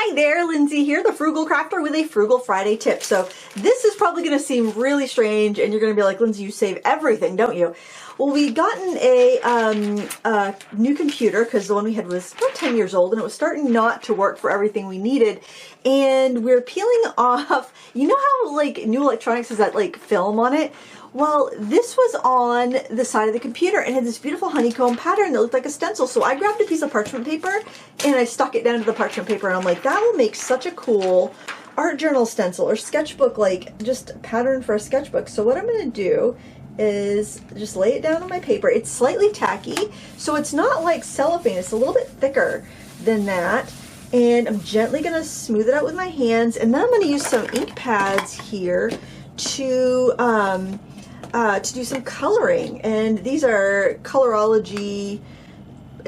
Hi there, Lindsay here, the Frugal Crafter with a Frugal Friday tip. So this is probably going to seem really strange and you're going to be like, Lindsay, you save everything, don't you? Well, we gotten a new computer because the one we had was about 10 years old and it was starting not to work for everything we needed. And we're peeling off, you know how like new electronics has that like film on it? Well, this was on the side of the computer and had this beautiful honeycomb pattern that looked like a stencil. So I grabbed a piece of parchment paper and I stuck it down to the parchment paper and I'm like, that will make such a cool art journal stencil or sketchbook, like just a pattern for a sketchbook. So what I'm going to do is just lay it down on my paper. It's slightly tacky, so it's not like cellophane. It's a little bit thicker than that. And I'm gently going to smooth it out with my hands. And then I'm going to use some ink pads here to do some coloring. And these are Colorology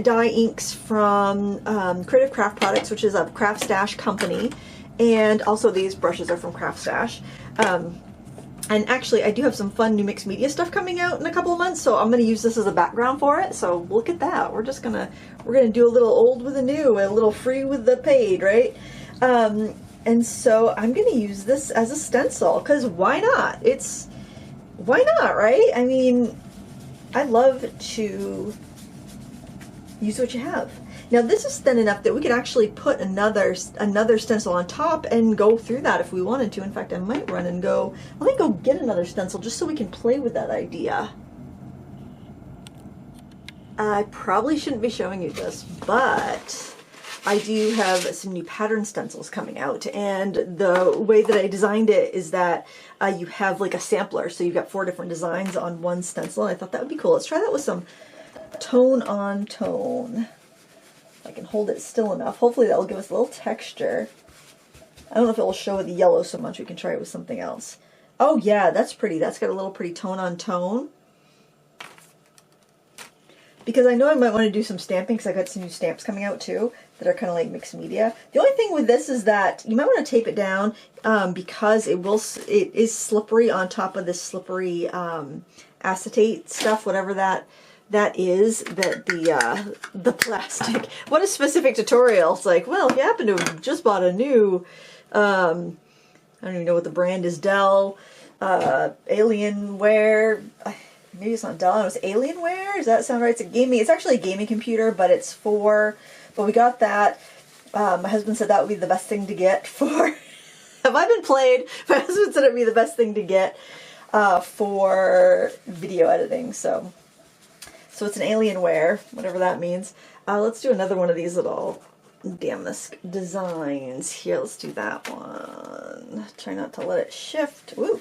dye inks from Creative Craft Products, which is a Craft Stash company. And also these brushes are from Craft Stash. And actually, I do have some fun new mixed media stuff coming out in a couple of months, so I'm going to use this as a background for it. So look at that. We're gonna do a little old with the new, a little free with the paid, right? And so I'm going to use this as a stencil because why not? Why not, right? I mean, I love to use what you have. Now this is thin enough that we could actually put another stencil on top and go through that if we wanted to. In fact, I might run and go, let me go get another stencil just so we can play with that idea. I probably shouldn't be showing you this, but I do have some new pattern stencils coming out, and the way that I designed it is that you have like a sampler, so you've got 4 different designs on one stencil, and I thought that would be cool. Let's try that with some tone on tone. I can hold it still enough. Hopefully that will give us a little texture. I don't know if it will show the yellow so much. We can try it with something else. Oh yeah, that's pretty. That's got a little pretty tone on tone. Because I know I might want to do some stamping because I got some new stamps coming out too that are kind of like mixed media. The only thing with this is that you might want to tape it down because it is slippery on top of this slippery acetate stuff, whatever that is, that the plastic. What a specific tutorial. It's like, well, if you happen to have just bought a new, I don't even know what the brand is, Dell, Alienware, maybe it's not Dell, it was Alienware, does that sound right? It's actually a gaming computer, but we got that. My husband said that would be the best thing to get for, have I been played? My husband said it would be the best thing to get for video editing, so it's an Alienware, whatever that means. Let's do another one of these little damask designs. Here, let's do that one. Try not to let it shift. Woo.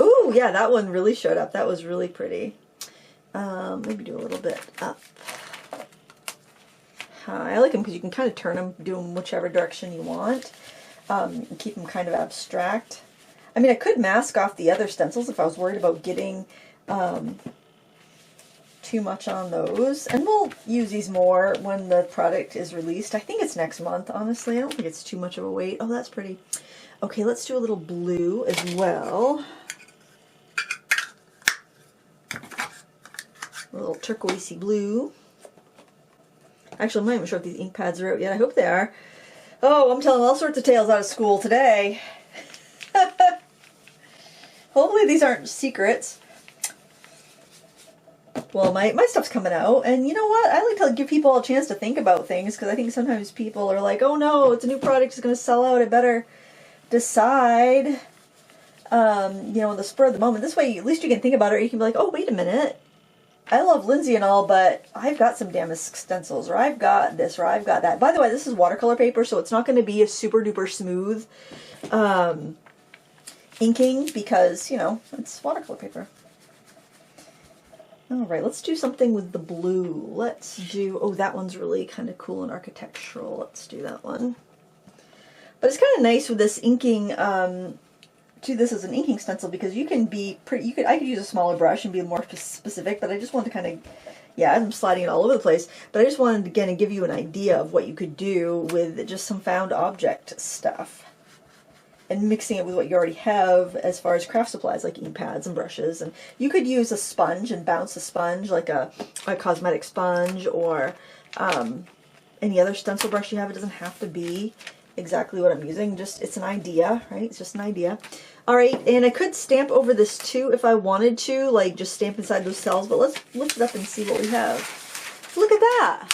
Ooh, yeah, that one really showed up. That was really pretty. Maybe do a little bit up. I like them because you can kind of turn them, do them whichever direction you want. And keep them kind of abstract. I mean, I could mask off the other stencils if I was worried about getting too much on those. And we'll use these more when the product is released. I think it's next month, honestly. I don't think it's too much of a wait. Oh, that's pretty. Okay, let's do a little blue as well. A little turquoisey blue. Actually, I'm not even sure if these ink pads are out yet. I hope they are. Oh, I'm telling all sorts of tales out of school today. Hopefully these aren't secrets. Well, my stuff's coming out, and you know what? I like to give people a chance to think about things, because I think sometimes people are like, oh no, it's a new product, it's going to sell out, I better decide, you know, in the spur of the moment. This way, at least you can think about it, or you can be like, oh, wait a minute. I love Lindsay and all, but I've got some damask stencils, or I've got this, or I've got that. By the way, this is watercolor paper, so it's not going to be a super duper smooth inking because, you know, it's watercolor paper. Alright, let's do something with the blue. Let's do, oh, that one's really kind of cool and architectural. Let's do that one. But it's kind of nice with this inking, do this as an inking stencil because you can be pretty, I could use a smaller brush and be more specific, but I just wanted to kind of, yeah, I'm sliding it all over the place, but I just wanted to, again, give you an idea of what you could do with just some found object stuff. and mixing it with what you already have as far as craft supplies like ink pads and brushes. And you could use a sponge and bounce a sponge like a cosmetic sponge, or any other stencil brush you have. It doesn't have to be exactly what I'm using, just it's an idea, right? It's just an idea. All right, and I could stamp over this too if I wanted to, like just stamp inside those cells, but let's lift it up and see what we have. Look at that.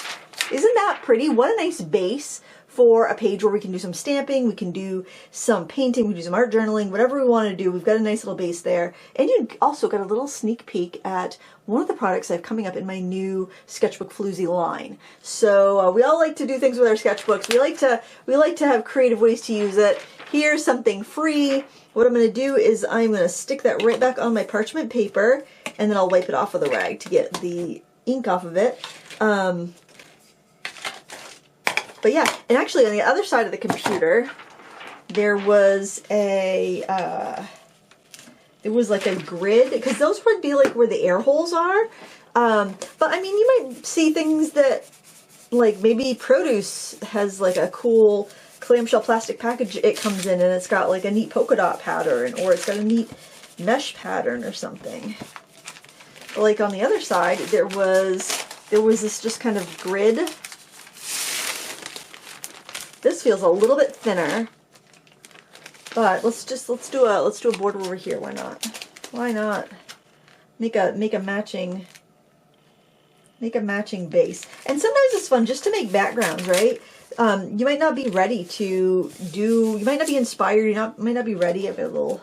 Isn't that pretty? What a nice base for a page where we can do some stamping, we can do some painting, we can do some art journaling, whatever we want to do. We've got a nice little base there. And you also got a little sneak peek at one of the products I have coming up in my new Sketchbook Floozy line. So we all like to do things with our sketchbooks. We like to have creative ways to use it. Here's something free. What I'm going to do is I'm going to stick that right back on my parchment paper, and then I'll wipe it off with a rag to get the ink off of it. But yeah, and actually on the other side of the computer, there was a, it was like a grid, because those would be like where the air holes are. But I mean, you might see things that, like maybe produce has like a cool clamshell plastic package it comes in, and it's got like a neat polka dot pattern, or it's got a neat mesh pattern or something. But like on the other side, there was this just kind of grid. This feels a little bit thinner, but let's do a border over here. Why not? Why not make a matching base? And sometimes it's fun just to make backgrounds, right? You might not be ready to do. You might not be inspired. You might not be ready. I've got a little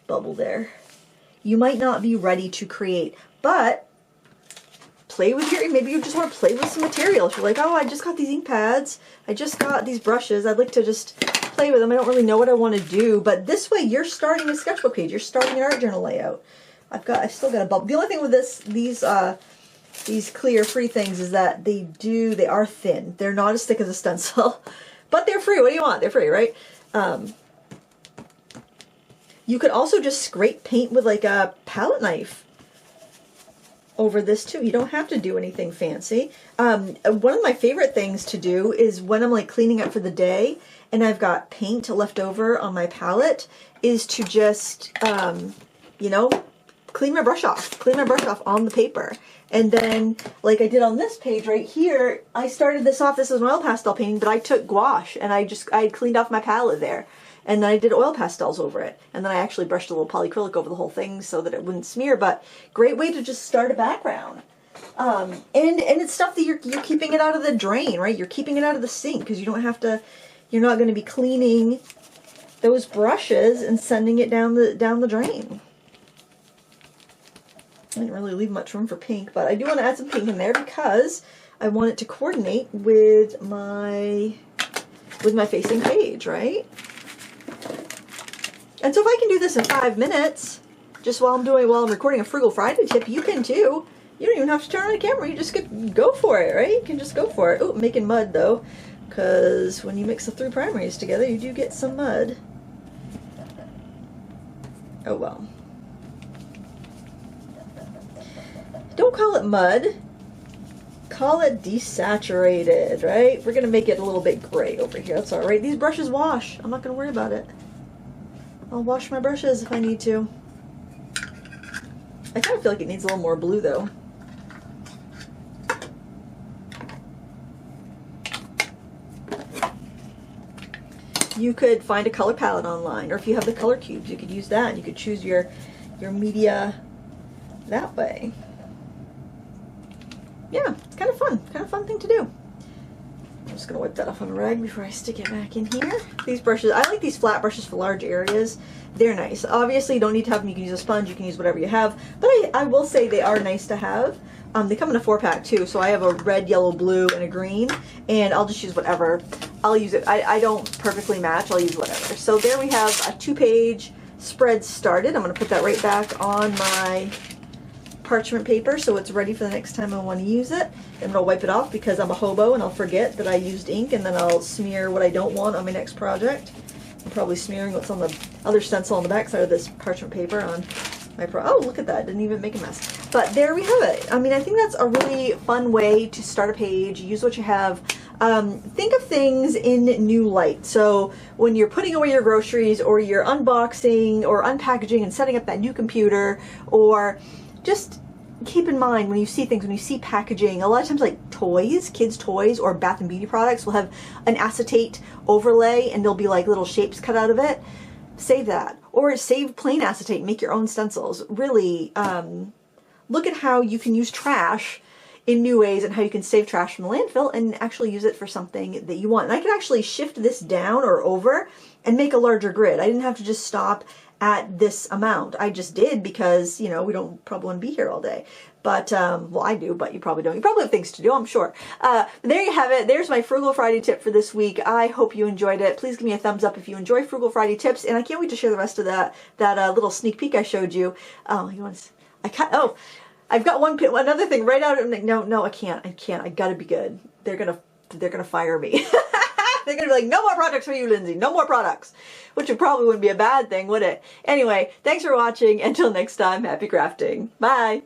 bubble there. You might not be ready to create, but play with maybe you just want to play with some material. If you're like, oh, I just got these ink pads, I just got these brushes, I'd like to just play with them. I don't really know what I want to do. But this way, you're starting a sketchbook page. You're starting an art journal layout. I've still got a bubble. The only thing with these clear free things is that they are thin. They're not as thick as a stencil, but they're free. What do you want? They're free, right? You could also just scrape paint with like a palette knife over this too. You don't have to do anything fancy. One of my favorite things to do is when I'm like cleaning up for the day and I've got paint left over on my palette, is to just, you know, clean my brush off on the paper. And then, like I did on this page right here, I started this off, this is an oil pastel painting, but I took gouache and I cleaned off my palette there. And then I did oil pastels over it. And then I actually brushed a little polyacrylic over the whole thing so that it wouldn't smear. But great way to just start a background. And it's stuff that you're keeping it out of the drain, right? You're keeping it out of the sink, because you don't have to, you're not going to be cleaning those brushes and sending it down the drain. I didn't really leave much room for pink, but I do want to add some pink in there because I want it to coordinate with my facing page, right? And so if I can do this in 5 minutes, just while I'm recording a Frugal Friday tip, you can too. You don't even have to turn on the camera. You just go for it, right? You can just go for it. Oh, making mud though, because when you mix the 3 primaries together, you do get some mud. Oh well. Don't call it mud. Call it desaturated, right? We're gonna make it a little bit gray over here. That's all right. These brushes wash. I'm not gonna worry about it. I'll wash my brushes if I need to. I kind of feel like it needs a little more blue though. You could find a color palette online, or if you have the color cubes, you could use that, and you could choose your media that way. Yeah, it's kind of fun thing to do. I'm just going to wipe that off on a rag before I stick it back in here. These brushes, I like these flat brushes for large areas. They're nice. Obviously, you don't need to have them. You can use a sponge. You can use whatever you have. But I will say they are nice to have. They come in a 4-pack too. So I have a red, yellow, blue, and a green. And I'll just use whatever. I'll use it. I don't perfectly match. I'll use whatever. So there we have a 2-page spread started. I'm going to put that right back on my parchment paper so it's ready for the next time I want to use it. And I'll wipe it off because I'm a hobo and I'll forget that I used ink, and then I'll smear what I don't want on my next project. I'm probably smearing what's on the other stencil on the back side of this parchment paper on my oh, look at that, didn't even make a mess. But there we have it. I mean, I think that's a really fun way to start a page. Use what you have. think of things in new light. So when you're putting away your groceries, or you're unboxing or unpackaging and setting up that new computer, or just keep in mind when you see things, when you see packaging, a lot of times like toys, kids' toys or bath and beauty products will have an acetate overlay and there'll be like little shapes cut out of it. Save that. Or save plain acetate and make your own stencils. Really look at how you can use trash in new ways and how you can save trash from the landfill and actually use it for something that you want. And I could actually shift this down or over and make a larger grid. I didn't have to just stop at this amount. I just did because, you know, we don't probably want to be here all day. But, well, I do, but you probably don't. You probably have things to do, I'm sure. There you have it. There's my Frugal Friday tip for this week. I hope you enjoyed it. Please give me a thumbs up if you enjoy Frugal Friday tips. And I can't wait to share the rest of that little sneak peek I showed you. Oh, you want to, oh, I've got another thing right out. I'm like, no, I can't. I gotta be good. They're gonna fire me. They're gonna be like, no more products for you, Lindsay. No more products. Which probably wouldn't be a bad thing, would it? Anyway, thanks for watching. Until next time, happy crafting. Bye.